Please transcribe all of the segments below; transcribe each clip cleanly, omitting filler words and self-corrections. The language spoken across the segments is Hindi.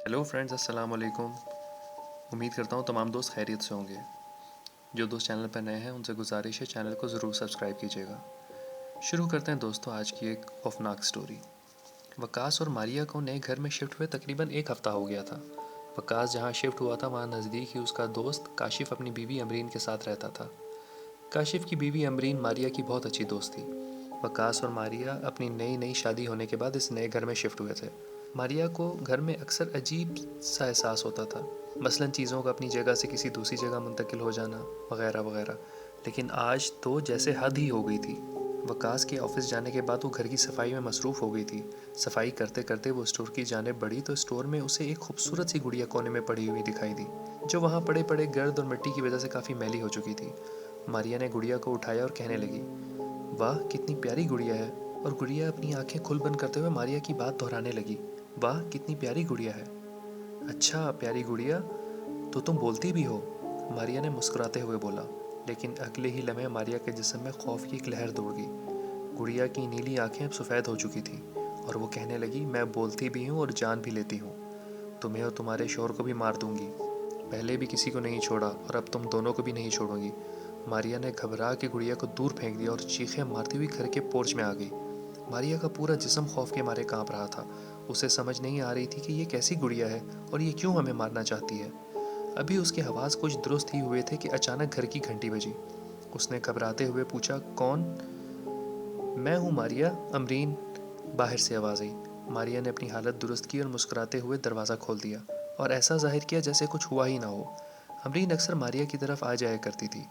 हेलो फ्रेंड्स, अस्सलाम वालेकुम। उम्मीद करता हूँ तमाम दोस्त खैरियत से होंगे। जो दोस्त चैनल पर नए हैं उनसे गुजारिश है चैनल को ज़रूर सब्सक्राइब कीजिएगा। शुरू करते हैं दोस्तों आज की एक खौफनाक स्टोरी। वकास और मारिया को नए घर में शिफ्ट हुए तकरीबन एक हफ़्ता हो गया था। वकास जहाँ शिफ्ट हुआ था वहाँ नज़दीक ही उसका दोस्त काशिफ अपनी बीवी अमरीन के साथ रहता था। काशिफ की बीवी अमरीन मारिया की बहुत अच्छी दोस्त थी। वकास और मारिया अपनी नई नई शादी होने के बाद इस नए घर में शिफ्ट हुए थे। मारिया को घर में अक्सर अजीब सा एहसास होता था, मसलन चीज़ों का अपनी जगह से किसी दूसरी जगह मुंतकिल हो जाना वगैरह वगैरह। लेकिन आज तो जैसे हद ही हो गई थी। वकास के ऑफिस जाने के बाद वो घर की सफाई में मसरूफ़ हो गई थी। सफाई करते करते वो स्टोर की जाने बढ़ी तो स्टोर में उसे एक खूबसूरत सी गुड़िया कोने में पड़ी हुई दिखाई दी, जो वहाँ पड़े पड़े गर्द और मिट्टी की वजह से काफ़ी मैली हो चुकी थी। मारिया ने गुड़िया को उठाया और कहने लगी, वाह कितनी प्यारी गुड़िया है। और गुड़िया अपनी आंखें खुल बंद करते हुए मारिया की बात दोहराने लगी, वाह कितनी प्यारी गुड़िया है। अच्छा प्यारी गुड़िया, तो तुम बोलती भी हो? मारिया ने मुस्कुराते हुए बोला। लेकिन अगले ही लम्हे मारिया के जिस्म में खौफ की एक लहर दौड़ गई। गुड़िया की नीली आंखें अब सफ़ेद हो चुकी थीं और वो कहने लगी, मैं बोलती भी हूँ और जान भी लेती हूँ। तुम्हें और तुम्हारे शोहर को भी मार दूंगी। पहले भी किसी को नहीं छोड़ा और अब तुम दोनों को भी नहीं छोड़ूंगी। मारिया ने घबरा के गुड़िया को दूर फेंक दिया और चीखें मारती हुई घर के पोर्च में आ गई। मारिया का पूरा जिस्म खौफ के मारे कांप रहा था। उसे समझ नहीं आ रही थी कि ये कैसी गुड़िया है और ये क्यों हमें मारना चाहती है। अभी उसके हवास कुछ दुरुस्त ही हुए थे कि अचानक घर की घंटी बजी। उसने घबराते हुए पूछा, कौन? मैं हूँ मारिया, अमरीन, बाहर से आवाज़ आई। मारिया ने अपनी हालत दुरुस्त की और मुस्कुराते हुए दरवाज़ा खोल दिया और ऐसा जाहिर किया जैसे कुछ हुआ ही ना हो। अमरीन अक्सर मारिया की तरफ आ जाया करती थी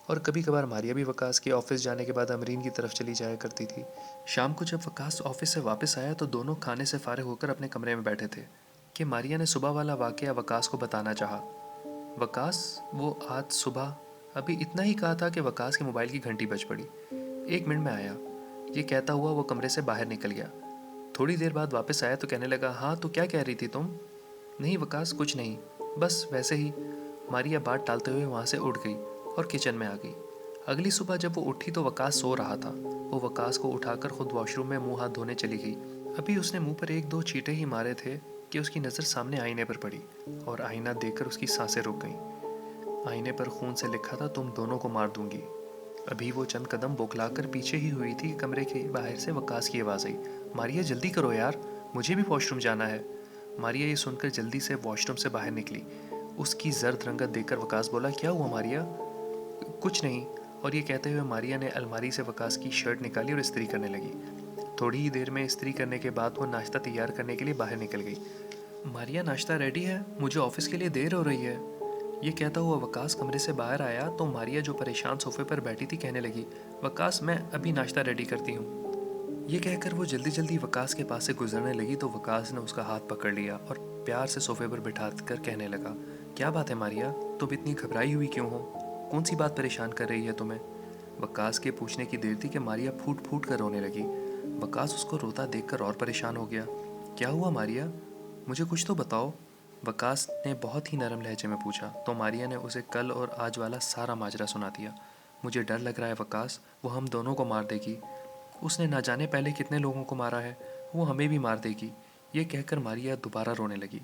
और कभी कभार मारिया भी वकास के ऑफिस जाने के बाद अमरीन की तरफ चली जाया करती थी। शाम को जब वकास ऑफिस से वापस आया तो दोनों खाने से फारिग होकर अपने कमरे में बैठे थे कि मारिया ने सुबह वाला वाक़या वकास को बताना चाहा। वकास, वो आज सुबह अभी इतना ही कहा था कि वकास के मोबाइल की घंटी बज पड़ी। 1 मिनट में आया, ये कहता हुआ वो कमरे से बाहर निकल गया। थोड़ी देर बाद वापस आया तो कहने लगा, हाँ तो क्या कह रही थी तुम? नहीं वकास, कुछ नहीं, बस वैसे ही। मारिया बात टालते हुए वहाँ से उठ गई और किचन में आ गई। अगली सुबह जब वो उठी तो वकास सो रहा था। वो वकास को उठाकर खुद वॉशरूम में मुंह हाथ धोने चली गई। अभी उसने मुंह पर एक दो छींटे ही मारे थे कि उसकी नज़र सामने आईने पर पड़ी और आईना देखकर उसकी सांसें रुक गईं। आईने पर खून से लिखा था, तुम दोनों को मार दूंगी। अभी वो चंद कदम बौखलाकर पीछे ही हुई थी कि कमरे के बाहर से वकास की आवाज़ आई, मारिया जल्दी करो यार, मुझे भी वॉशरूम जाना है। मारिया ये सुनकर जल्दी से वॉशरूम से बाहर निकली। उसकी जर्द रंगत देखकर वकास बोला, क्या हुआ मारिया? कुछ नहीं। और ये कहते हुए मारिया ने अलमारी से वकास की शर्ट निकाली और इस्त्री करने लगी। थोड़ी ही देर में इस्त्री करने के बाद वो नाश्ता तैयार करने के लिए बाहर निकल गई। मारिया नाश्ता रेडी है, मुझे ऑफिस के लिए देर हो रही है। ये कहता हुआ वकास कमरे से बाहर आया तो मारिया जो परेशान सोफे पर बैठी थी कहने लगी, वकास मैं अभी नाश्ता रेडी करती हूँ। ये कहकर वो जल्दी जल्दी वकास के पास से गुजरने लगी तो वकास ने उसका हाथ पकड़ लिया और प्यार से सोफे पर बिठा कर कहने लगा, क्या बात है मारिया, तुम इतनी घबराई हुई क्यों हो? कौन सी बात परेशान कर रही है तुम्हें? वकास के पूछने की देर थी कि मारिया फूट फूट कर रोने लगी। वकास उसको रोता देखकर और परेशान हो गया। क्या हुआ मारिया, मुझे कुछ तो बताओ। वकास ने बहुत ही नरम लहजे में पूछा तो मारिया ने उसे कल और आज वाला सारा माजरा सुना दिया। मुझे डर लग रहा है वकास, वो हम दोनों को मार देगी। उसने ना जाने पहले कितने लोगों को मारा है, वो हमें भी मार देगी। ये कहकर मारिया दोबारा रोने लगी।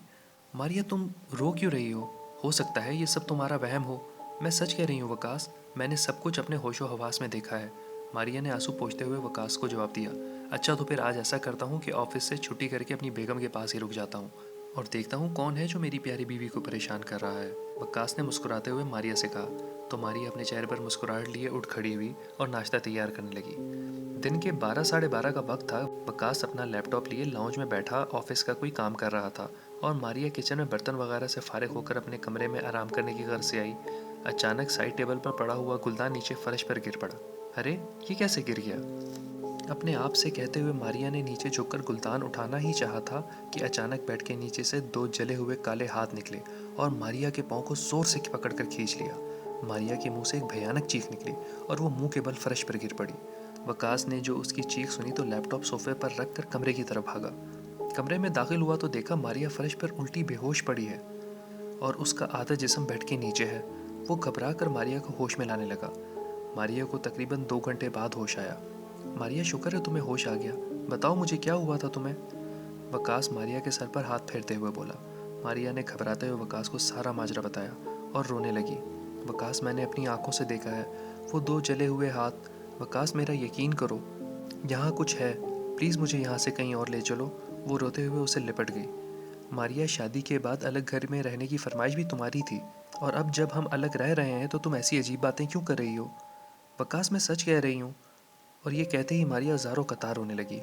मारिया तुम रो क्यों रही हो सकता है ये सब तुम्हारा वहम हो। मैं सच कह रही हूँ वकास, मैंने सब कुछ अपने होशो हवास में देखा है। मारिया ने आंसू पोंछते हुए वकास को जवाब दिया। अच्छा तो फिर आज ऐसा करता हूँ कि ऑफिस से छुट्टी करके अपनी बेगम के पास ही रुक जाता हूँ और देखता हूँ कौन है जो मेरी प्यारी बीवी को परेशान कर रहा है। वकास ने मुस्कुराते हुए मारिया से कहा तो मारिया अपने चेहरे पर मुस्कुराहट लिए उठ खड़ी हुई और नाश्ता तैयार करने लगी। दिन के 12 साढ़े 12 का वक्त था। वकास अपना लैपटॉप लिए लाउंज में बैठा ऑफिस का कोई काम कर रहा था और मारिया किचन में बर्तन वगैरह से फारिग होकर अपने कमरे में आराम करने की गर्ज से आई। अचानक साइड टेबल पर पड़ा हुआ गुलदान नीचे फर्श पर गिर पड़ा। अरे ये कैसे गिर गया? अपने आप से कहते हुए मारिया ने नीचे झुककर गुलदान उठाना ही चाहा था कि अचानक बेड के नीचे से दो जले हुए काले हाथ निकले और मारिया के पाँव को जोर से पकड़कर खींच लिया। मारिया के मुंह से एक भयानक चीख निकली और वो मुंह के बल फर्श पर गिर पड़ी। वकास ने जो उसकी चीख सुनी तो लैपटॉप सोफे पर रखकर कमरे की तरफ भागा। कमरे में दाखिल हुआ तो देखा मारिया फर्श पर उल्टी बेहोश पड़ी है और उसका आधा जिस्म बेड के नीचे है। वो घबरा कर मारिया को होश में लाने लगा। मारिया को तकरीबन 2 घंटे बाद होश आया। मारिया शुक्र है तुम्हें होश आ गया, बताओ मुझे क्या हुआ था तुम्हें? वकास मारिया के सर पर हाथ फेरते हुए बोला। मारिया ने घबराते हुए वकास को सारा माजरा बताया और रोने लगी। वकास, मैंने अपनी आंखों से देखा है, वो 2 जले हुए हाथ। वकास, मेरा यकीन करो, यहाँ कुछ है, प्लीज़ मुझे यहाँ से कहीं और ले चलो। वो रोते हुए उसे लिपट गई। मारिया, शादी के बाद अलग घर में रहने की फरमाइश भी तुम्हारी थी, और अब जब हम अलग रह रहे हैं तो तुम ऐसी अजीब बातें क्यों कर रही हो? वकास, मैं सच कह रही हूँ। और ये कहते ही मारिया ज़ारो कतार रोने लगी।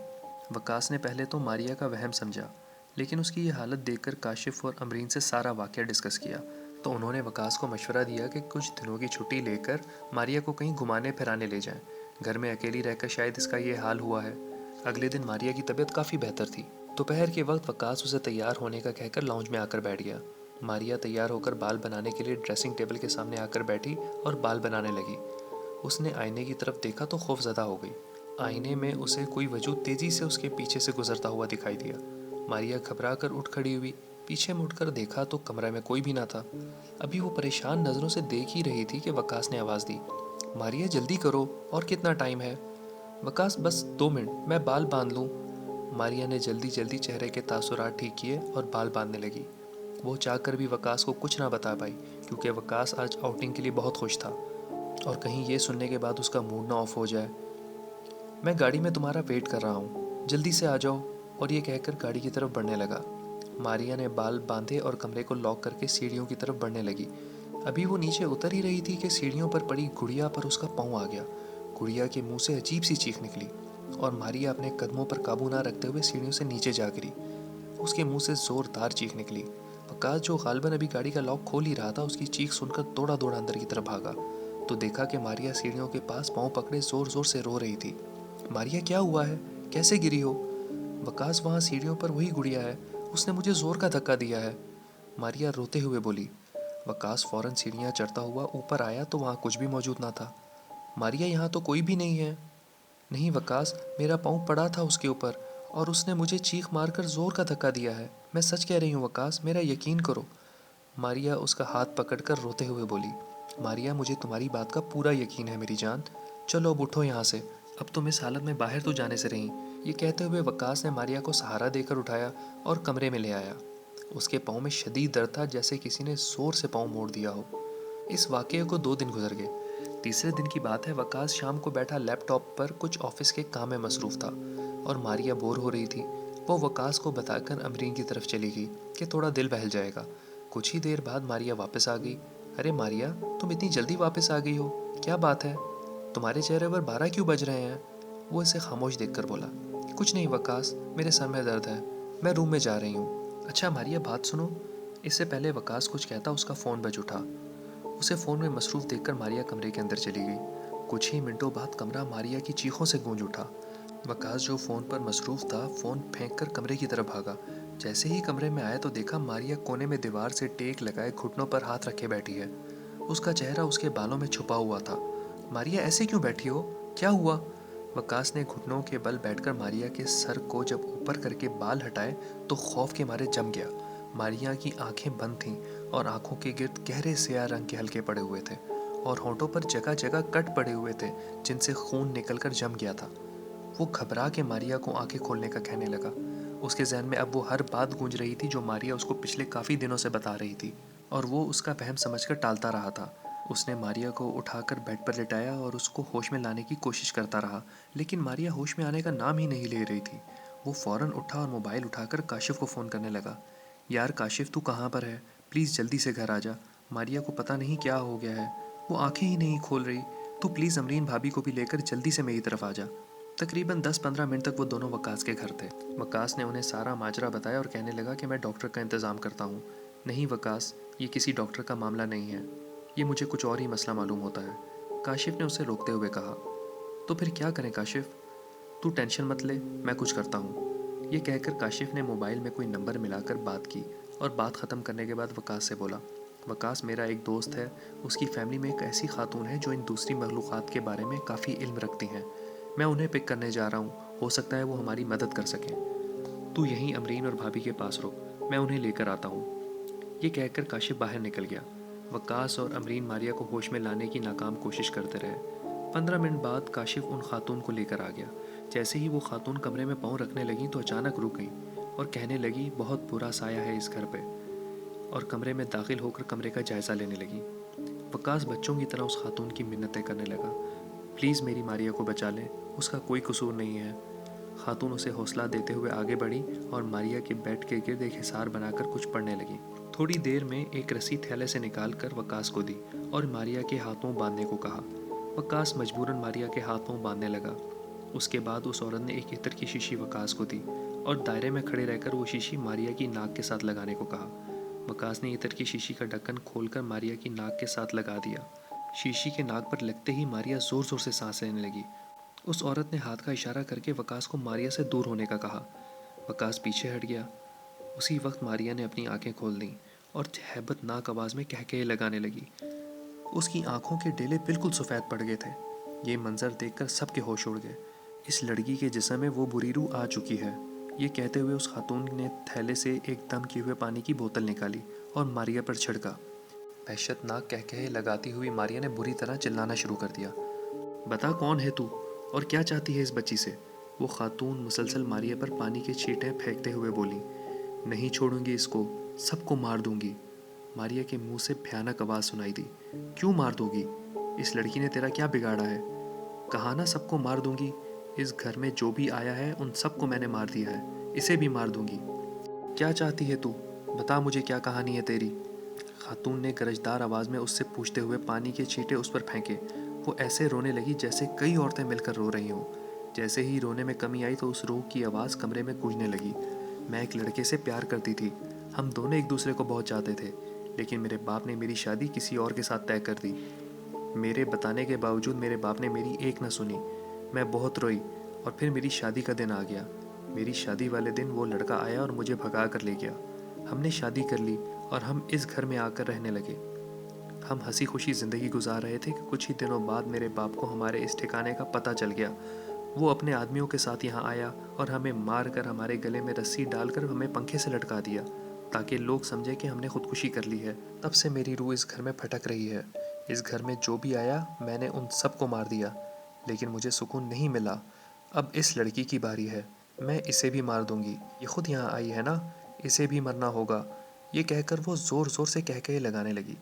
वकास ने पहले तो मारिया का वहम समझा, लेकिन उसकी ये हालत देखकर काशिफ और अमरीन से सारा वाक़या डिस्कस किया। तो उन्होंने वकास को मशवरा दिया कि कुछ दिनों की छुट्टी लेकर मारिया को कहीं घुमाने फिराने ले जाएं। घर में अकेली रहकर शायद इसका ये हाल हुआ है। अगले दिन मारिया की तबीयत काफ़ी बेहतर थी। दोपहर के वक्त वकास उसे तैयार होने का कहकर लाउंज में आकर बैठ गया। मारिया तैयार होकर बाल बनाने के लिए ड्रेसिंग टेबल के सामने आकर बैठी और बाल बनाने लगी। उसने आईने की तरफ देखा तो खौफज़दा हो गई। आईने में उसे कोई वजूद तेज़ी से उसके पीछे से गुजरता हुआ दिखाई दिया। मारिया घबरा कर उठ खड़ी हुई। पीछे मुड़कर देखा तो कमरे में कोई भी ना था। अभी वो परेशान नज़रों से देख ही रही थी कि वकास ने आवाज़ दी, मारिया जल्दी करो, और कितना टाइम है? वकास, बस 2 मिनट, मैं बाल बांध लूँ। मारिया ने जल्दी जल्दी चेहरे के तासुरात ठीक किए और बाल बांधने लगी। वो चाहकर भी वकास को कुछ ना बता पाई, क्योंकि वकास आज आउटिंग के लिए बहुत खुश था, और कहीं ये सुनने के बाद उसका मूड ना ऑफ हो जाए। मैं गाड़ी में तुम्हारा वेट कर रहा हूँ, जल्दी से आ जाओ। और ये कहकर गाड़ी की तरफ बढ़ने लगा। मारिया ने बाल बांधे और कमरे को लॉक करके सीढ़ियों की तरफ बढ़ने लगी। अभी वो नीचे उतर ही रही थी कि सीढ़ियों पर पड़ी गुड़िया पर उसका पाँव आ गया। गुड़िया के मुंह से अजीब सी चीख निकली और मारिया अपने कदमों पर काबू ना रखते हुए सीढ़ियों से नीचे जा गिरी। उसके मुंह से जोरदार चीख निकली। वकास, जो गालबन अभी गाड़ी का लॉक खोल ही रहा था, उसकी चीख सुनकर दौड़ा दौड़ा अंदर की तरफ भागा तो देखा कि मारिया सीढ़ियों के पास पाँव पकड़े जोर जोर से रो रही थी। मारिया, क्या हुआ है? कैसे गिरी हो? वकास, वहाँ सीढ़ियों पर वही गुड़िया है, उसने मुझे जोर का धक्का दिया है, मारिया रोते हुए बोली। वकास फौरन सीढ़ियाँ चढ़ता हुआ ऊपर आया तो वहाँ कुछ भी मौजूद ना था। मारिया, यहाँ तो कोई भी नहीं है। नहीं वकास, मेरा पाँव पड़ा था उसके ऊपर और उसने मुझे चीख मारकर जोर का धक्का दिया है। मैं सच कह रही हूँ वकास, मेरा यकीन करो। मारिया उसका हाथ पकड़कर रोते हुए बोली। मारिया, मुझे तुम्हारी बात का पूरा यकीन है मेरी जान। चलो अब उठो यहाँ से, अब तुम इस हालत में बाहर तो जाने से रही। ये कहते हुए वकास ने मारिया को सहारा देकर उठाया और कमरे में ले आया। उसके पाँव में शदीद दर्द था, जैसे किसी ने जोर से पाँव मोड़ दिया हो। इस वाक़ये को 2 दिन गुजर गए। तीसरे दिन की बात है, वकास शाम को बैठा लैपटॉप पर कुछ ऑफिस के काम में मसरूफ़ था और मारिया बोर हो रही थी। वो वकास को बताकर अमरीन की तरफ चली गई कि थोड़ा दिल बहल जाएगा। कुछ ही देर बाद मारिया वापस आ गई। अरे मारिया, तुम इतनी जल्दी वापस आ गई हो, क्या बात है? तुम्हारे चेहरे पर 12 क्यों बज रहे हैं? वो इसे खामोश देखकर बोला। कुछ नहीं वकास, मेरे सर में दर्द है, मैं रूम में जा रही हूँ। अच्छा मारिया, बात सुनो। इससे पहले वकास कुछ कहता उसका फ़ोन बज उठा। उसे फ़ोन में मसरूफ़ देखकर मारिया कमरे के अंदर चली गई। कुछ ही मिनटों बाद कमरा मारिया की चीखों से गूंज उठा। वकास, जो फ़ोन पर मसरूफ़ था, फ़ोन फेंक कर कमरे की तरफ भागा। जैसे ही कमरे में आया तो देखा मारिया कोने में दीवार से टेक लगाए घुटनों पर हाथ रखे बैठी है। उसका चेहरा उसके बालों में छुपा हुआ था। मारिया, ऐसे क्यों बैठी हो, क्या हुआ? वकास ने घुटनों के बल बैठकर मारिया के सर को जब ऊपर करके बाल हटाए तो खौफ के मारे जम गया। मारिया की आंखें बंद थीं और आंखों के गिर्द गहरे स्याह रंग के हल्के पड़े हुए थे और होंठों पर जगह जगह कट पड़े हुए थे जिनसे खून निकलकर जम गया था। वो घबरा के मारिया को आंखें खोलने का कहने लगा। उसके जहन में अब वो हर बात गूंज रही थी जो मारिया उसको पिछले काफ़ी दिनों से बता रही थी, और वो उसका वहम समझकर टालता रहा था। उसने मारिया को उठाकर बेड पर लिटाया और उसको होश में लाने की कोशिश करता रहा, लेकिन मारिया होश में आने का नाम ही नहीं ले रही थी। वो फ़ौरन उठा और मोबाइल उठाकर काशिफ को फ़ोन करने लगा। यार काशिफ, तू कहाँ पर है? प्लीज़ जल्दी से घर आ जा। मारिया को पता नहीं क्या हो गया है, वो आंखें ही नहीं खोल रही। तू प्लीज़ अमरीन भाभी को भी लेकर जल्दी से मेरी तरफ आ जा। तकरीबन 10-15 मिनट तक वो दोनों वकास के घर थे। वकास ने उन्हें सारा माजरा बताया और कहने लगा कि मैं डॉक्टर का इंतज़ाम करता हूँ। नहीं वकास, ये किसी डॉक्टर का मामला नहीं है, ये मुझे कुछ और ही मसला मालूम होता है, काशिफ ने उसे रोकते हुए कहा। तो फिर क्या करें काशिफ? तू टेंशन मत ले, मैं कुछ करता हूँ। ये कहकर काशिफ ने मोबाइल में कोई नंबर मिलाकर बात की और बात ख़त्म करने के बाद वकास से बोला, वकास, मेरा एक दोस्त है, उसकी फैमिली में एक ऐसी खातून है जो इन दूसरी मखलूक़ात के बारे में काफ़ी इल्म रखती हैं। मैं उन्हें पिक करने जा रहा हूँ, हो सकता है वो हमारी मदद कर सकें। तू यहीं अमरीन और भाभी के पास रुक, मैं उन्हें लेकर आता हूँ। ये कहकर काशिफ बाहर निकल गया। वकास और अमरीन मारिया को होश में लाने की नाकाम कोशिश करते रहे। 15 मिनट बाद काशिफ उन खातून को लेकर आ गया। जैसे ही वो खातून कमरे में पाँव रखने लगी तो अचानक रुक गई और कहने लगी, बहुत बुरा साया है इस घर पे। और कमरे में दाखिल होकर कमरे का जायज़ा लेने लगी। वकास बच्चों की तरह उस खातून की मिन्नतें करने लगा। प्लीज़ मेरी मारिया को बचा लें, उसका कोई कसूर नहीं है। खातून उसे हौसला देते हुए आगे बढ़ी और मारिया के बेड के गिर्द एक हिसार बनाकर कुछ पढ़ने लगी। थोड़ी देर में एक रस्सी थैले से निकाल कर वकास को दी और मारिया के हाथों बांधने को कहा। वकास मजबूरन मारिया के हाथों बांधने लगा। उसके बाद उस औरत ने एक इत्र की शीशी वकास को दी और दायरे में खड़े रहकर वो शीशी मारिया की नाक के साथ लगाने को कहा। वकास ने इत्र की शीशी का ढक्कन खोलकर मारिया की नाक के साथ लगा दिया। शीशी के नाक पर लगते ही मारिया जोर जोर से सांस लेने लगी। उस औरत ने हाथ का इशारा करके वकास को मारिया से दूर होने का कहा। वकास पीछे हट गया। उसी वक्त मारिया ने अपनी आंखें खोल दी और हैबतनाक आवाज़ में कहकहे लगाने लगी। उसकी आंखों के डेले बिल्कुल सफ़ेद पड़ गए थे। ये मंजर देखकर सबके होश उड़ गए। इस लड़की के जिस्म में वो बुरी रूह आ चुकी है। ये कहते हुए उस खातून ने थैले से एक दम किए हुए पानी की बोतल निकाली और मारिया पर छिड़का। वहशतनाक कहकहे लगाती हुई मारिया ने बुरी तरह चिल्लाना शुरू कर दिया। बता कौन है तू और क्या चाहती है इस बच्ची से? वो खातून मुसलसल मारिया पर पानी के छींटे फेंकते हुए बोली। नहीं छोड़ूंगी इसको, सबको मार दूंगी। मारिया के मुंह से भयानक आवाज़ सुनाई दी। क्यों मार दोगी? इस लड़की ने तेरा क्या बिगाड़ा है? कहा ना सबको मार दूंगी। इस घर में जो भी आया है उन सबको मैंने मार दिया है, इसे भी मार दूंगी। क्या चाहती है तू? बता मुझे क्या कहानी है तेरी? खातून ने गरजदार आवाज़ में उससे पूछते हुए पानी के छींटे उस पर फेंके। वो ऐसे रोने लगी जैसे कई औरतें मिलकर रो रही हों। जैसे ही रोने में कमी आई तो उस रूह की आवाज़ कमरे में गूंजने लगी। मैं एक लड़के से प्यार करती थी। हम दोनों एक दूसरे को बहुत चाहते थे, लेकिन मेरे बाप ने मेरी शादी किसी और के साथ तय कर दी। मेरे बताने के बावजूद मेरे बाप ने मेरी एक न सुनी। मैं बहुत रोई और फिर मेरी शादी का दिन आ गया। मेरी शादी वाले दिन वो लड़का आया और मुझे भगा कर ले गया। हमने शादी कर ली और हम इस घर में आकर रहने लगे। हम हंसी खुशी ज़िंदगी गुजार रहे थे कि कुछ ही दिनों बाद मेरे बाप को हमारे इस ठिकाने का पता चल गया। वो अपने आदमियों के साथ यहाँ आया और हमें मार कर हमारे गले में रस्सी डालकर हमें पंखे से लटका दिया ताकि लोग समझे कि हमने खुदकुशी कर ली है। तब से मेरी रूह इस घर में भटक रही है। इस घर में जो भी आया मैंने उन सबको मार दिया, लेकिन मुझे सुकून नहीं मिला। अब इस लड़की की बारी है, मैं इसे भी मार दूंगी। ये खुद यहाँ आई है ना, इसे भी मरना होगा। ये कहकर वो ज़ोर ज़ोर से कहकहे लगाने लगी।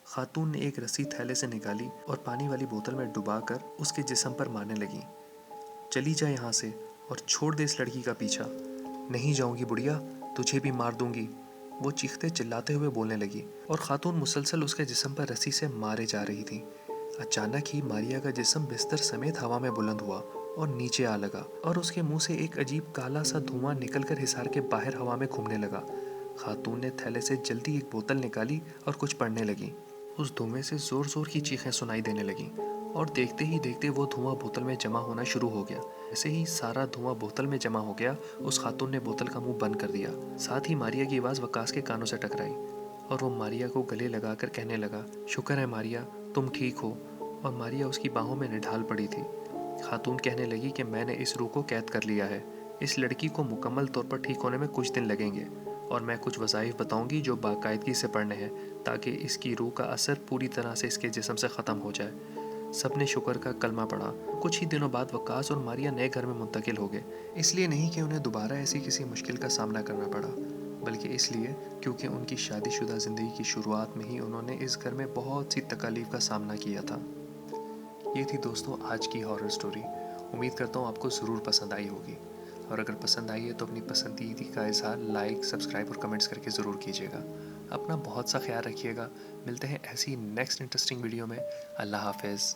खातून ने एक रस्सी थैले से निकाली और पानी वाली बोतल में डुबाकर उसके जिस्म पर मारने लगी। चली जा यहाँ से और छोड़ दे इस लड़की का पीछा। नहीं जाऊंगी बुढ़िया, तुझे भी मार दूंगी। वो चीखते चिल्लाते हुए बोलने लगी और खातून मुसलसल उसके जिस्म पर रस्सी से मारे जा रही थी। अचानक ही मारिया का जिस्म बिस्तर समेत हवा में बुलंद हुआ और नीचे आ लगा और उसके मुंह से एक अजीब काला सा धुआं निकलकर हिसार के बाहर हवा में घूमने लगा। खातून ने थैले से जल्दी एक बोतल निकाली और कुछ पढ़ने लगी। उस धुएं से जोर जोर की चीखें सुनाई देने लगीं और देखते ही देखते वो धुआं बोतल में जमा होना शुरू हो गया। ऐसे ही सारा धुआं बोतल में जमा हो गया। उस खातून ने बोतल का मुंह बंद कर दिया। साथ ही मारिया की आवाज़ वकास के कानों से टकराई और वो मारिया को गले लगाकर कहने लगा, शुक्र है मारिया, तुम ठीक हो। और मारिया उसकी बाहों में निढाल पड़ी थी। खातून कहने लगी कि मैंने इस रूह को कैद कर लिया है। इस लड़की को मुकम्मल तौर पर ठीक होने में कुछ दिन लगेंगे और मैं कुछ वज़ाइफ बताऊंगी जो बाकायदगी से पढ़ने हैं ताकि इसकी रूह का असर पूरी तरह से इसके जिस्म से ख़त्म हो जाए। सबने शुक्र का कलमा पढ़ा। कुछ ही दिनों बाद वकास और मारिया नए घर में मुंतकिल हो गए। इसलिए नहीं कि उन्हें दोबारा ऐसी किसी मुश्किल का सामना करना पड़ा, बल्कि इसलिए क्योंकि उनकी शादीशुदा ज़िंदगी की शुरुआत में ही उन्होंने इस घर में बहुत सी तकालीफ का सामना किया था। ये थी दोस्तों आज की हॉरर स्टोरी। उम्मीद करता हूँ आपको ज़रूर पसंद आई होगी, और अगर पसंद आई है तो अपनी पसंदीदा का इजहार लाइक, सब्सक्राइब और कमेंट्स करके ज़रूर कीजिएगा। अपना बहुत सा ख्याल रखिएगा। मिलते हैं ऐसी नेक्स्ट इंटरेस्टिंग वीडियो में। अल्लाह हाफ़िज़।